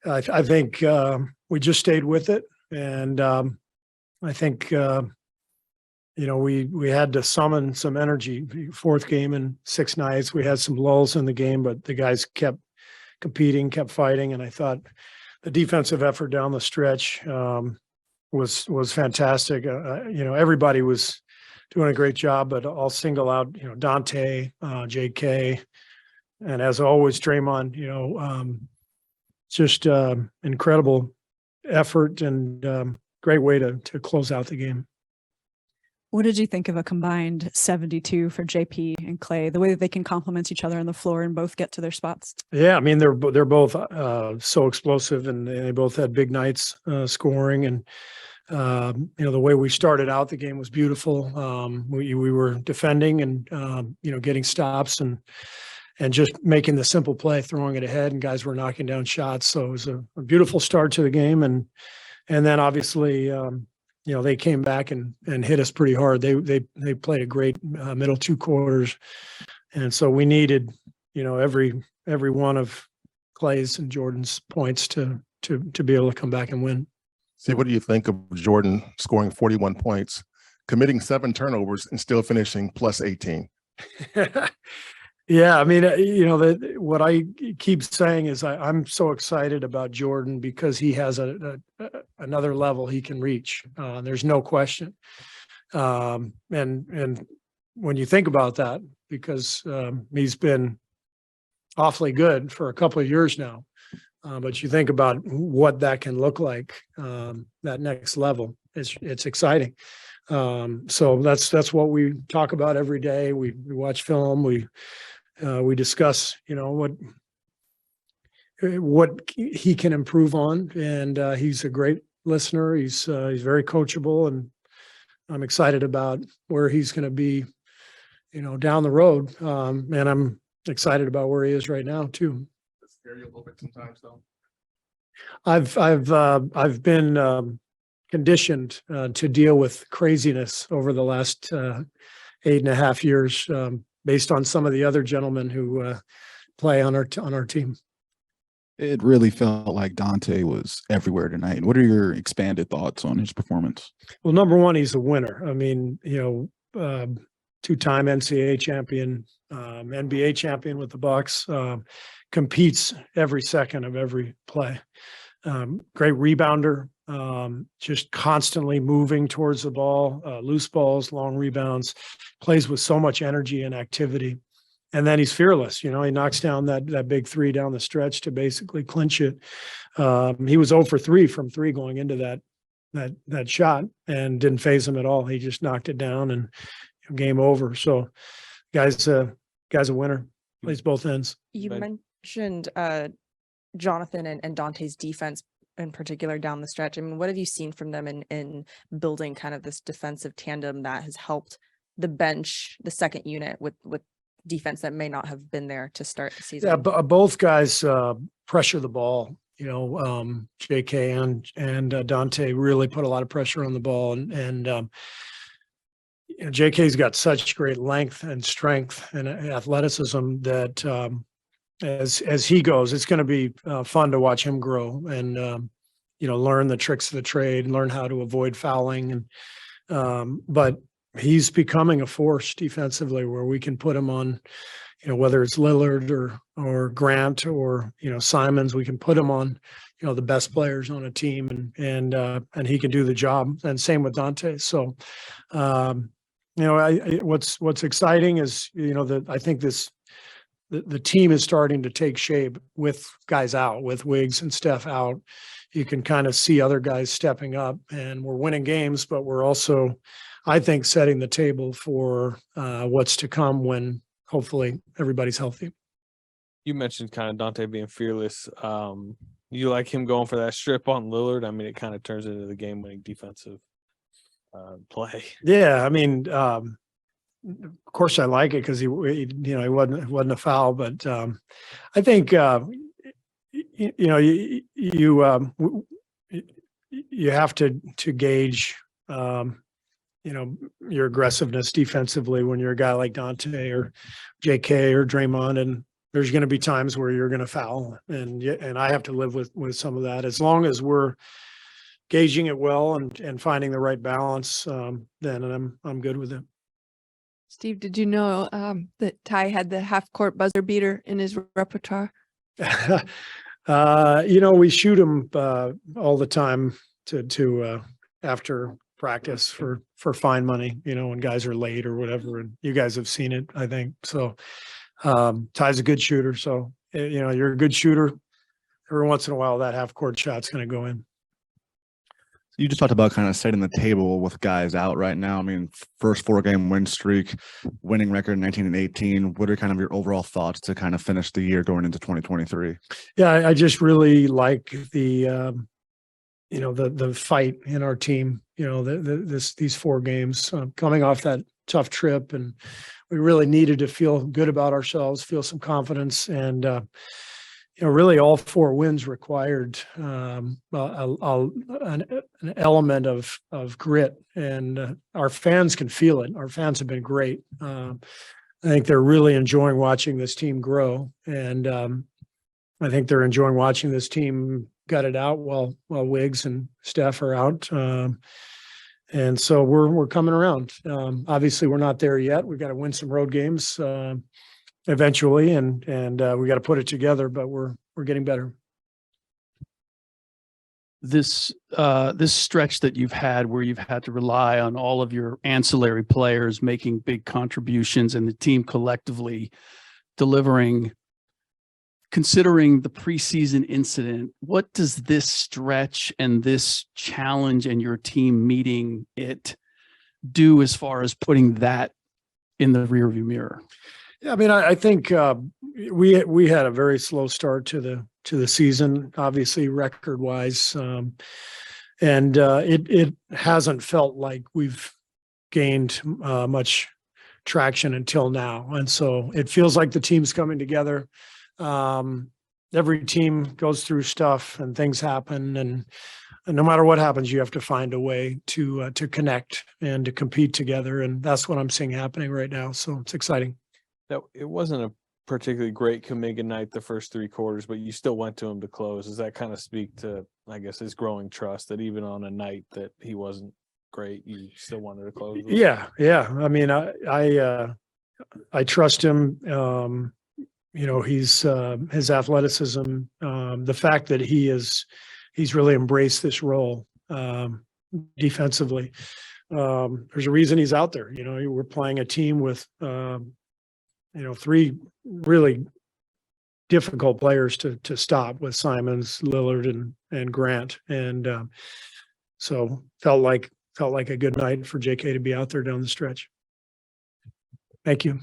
I think we just stayed with it, and I think we had to summon some energy. Fourth game in 6 nights, we had some lulls in the game, but the guys kept competing, kept fighting, and I thought the defensive effort down the stretch was fantastic. Everybody was doing a great job, but I'll single out Dante, JK, and as always Draymond. Just incredible effort and great way to close out the game. What did you think of a combined 72 for JP and Clay, the way that they can complement each other on the floor and both get to their spots? Yeah, I mean, they're both so explosive, and they both had big nights scoring. And the way we started out the game was beautiful. We were defending and getting stops and just making the simple play, throwing it ahead, and guys were knocking down shots. So it was a beautiful start to the game, and then obviously they came back and hit us pretty hard. They played a great middle 2 quarters, and so we needed every one of Clay's and Jordan's points to be able to come back and win. See, what do you think of Jordan scoring 41 points, committing 7 turnovers, and still finishing plus 18? Yeah, I mean, what I keep saying is I'm so excited about Jordan because he has another level he can reach. There's no question. And when you think about that, because he's been awfully good for a couple of years now, but you think about what that can look like, that next level, it's exciting. So that's what we talk about every day. We watch film. We discuss, what he can improve on, and he's a great listener. He's very coachable, and I'm excited about where he's going to be, down the road. And I'm excited about where he is right now too. Does it scare you a little bit sometimes, though? I've been conditioned to deal with craziness over the last 8.5 years. Based on some of the other gentlemen who play on our team. It really felt like Dante was everywhere tonight. What are your expanded thoughts on his performance? Well, number one, he's a winner. I mean, 2-time NCAA champion, NBA champion with the Bucks, competes every second of every play. Great rebounder, just constantly moving towards the ball, loose balls, long rebounds, plays with so much energy and activity. And then he's fearless. He knocks down that big 3 down the stretch to basically clinch it. He was 0 for 3 from 3 going into that shot, and didn't phase him at all. He just knocked it down, and game over. So guy's a winner, plays both ends. You mentioned Jonathan and Dante's defense in particular down the stretch. I mean, what have you seen from them in building kind of this defensive tandem that has helped the bench, the second unit, with defense that may not have been there to start the season? Yeah, both guys pressure the ball. JK and Dante really put a lot of pressure on the ball, and JK's got such great length and strength and athleticism that as he goes, it's going to be fun to watch him grow and learn the tricks of the trade and learn how to avoid fouling. And but he's becoming a force defensively, where we can put him on, whether it's Lillard or Grant or Simons, we can put him on the best players on a team, and he can do the job. And same with Dante. So what's exciting is that I think the team is starting to take shape with guys out, with Wiggs and Steph out. You can kind of see other guys stepping up, and we're winning games, but we're also, I think, setting the table for what's to come when hopefully everybody's healthy. You mentioned kind of Dante being fearless. You like him going for that strip on Lillard? I mean, it kind of turns into the game-winning defensive play. Yeah, I mean, of course I like it because he wasn't a foul, but I think you have to gauge your aggressiveness defensively when you're a guy like Dante or JK or Draymond, there's going to be times where you're going to foul, and I have to live with some of that. As long as we're gauging it well and finding the right balance, then I'm good with it. Steve, did you know that Ty had the half court buzzer beater in his repertoire? We shoot them all the time to after practice for fine money, when guys are late or whatever. And you guys have seen it, I think. So Ty's a good shooter. So, you're a good shooter. Every once in a while, that half court shot's going to go in. You just talked about kind of setting the table with guys out right now. I mean, first 4-game win streak, winning record 19 and 18. What are kind of your overall thoughts to kind of finish the year going into 2023? Yeah, I just really like the fight in our team. These 4 games coming off that tough trip, and we really needed to feel good about ourselves, feel some confidence, and really all 4 wins required an element of grit, and our fans can feel it. Our fans have been great. I think they're really enjoying watching this team grow, and I think they're enjoying watching this team gut it out while Wiggs and Steph are out. And so we're coming around. Obviously, we're not there yet. We've got to win some road games eventually, and we got to put it together, but we're getting better. This stretch that you've had where you've had to rely on all of your ancillary players making big contributions and the team collectively delivering, considering the preseason incident, what does this stretch and this challenge and your team meeting it do as far as putting that in the rearview mirror? Yeah, I mean, I think we had a very slow start to the season, obviously record wise, and it hasn't felt like we've gained much traction until now, and so it feels like the team's coming together. Every team goes through stuff and things happen, and no matter what happens, you have to find a way to connect and to compete together, and that's what I'm seeing happening right now. So it's exciting. That it wasn't a particularly great Kuminga night the first 3 quarters, but you still went to him to close. Does that kind of speak to, I guess, his growing trust that even on a night that he wasn't great, you still wanted to close? Yeah. I mean, I trust him. He's his athleticism, the fact that he's really embraced this role defensively. There's a reason he's out there. We're playing a team with 3 really difficult players to stop with Simons, Lillard, and Grant, and so felt like a good night for JK to be out there down the stretch. Thank you.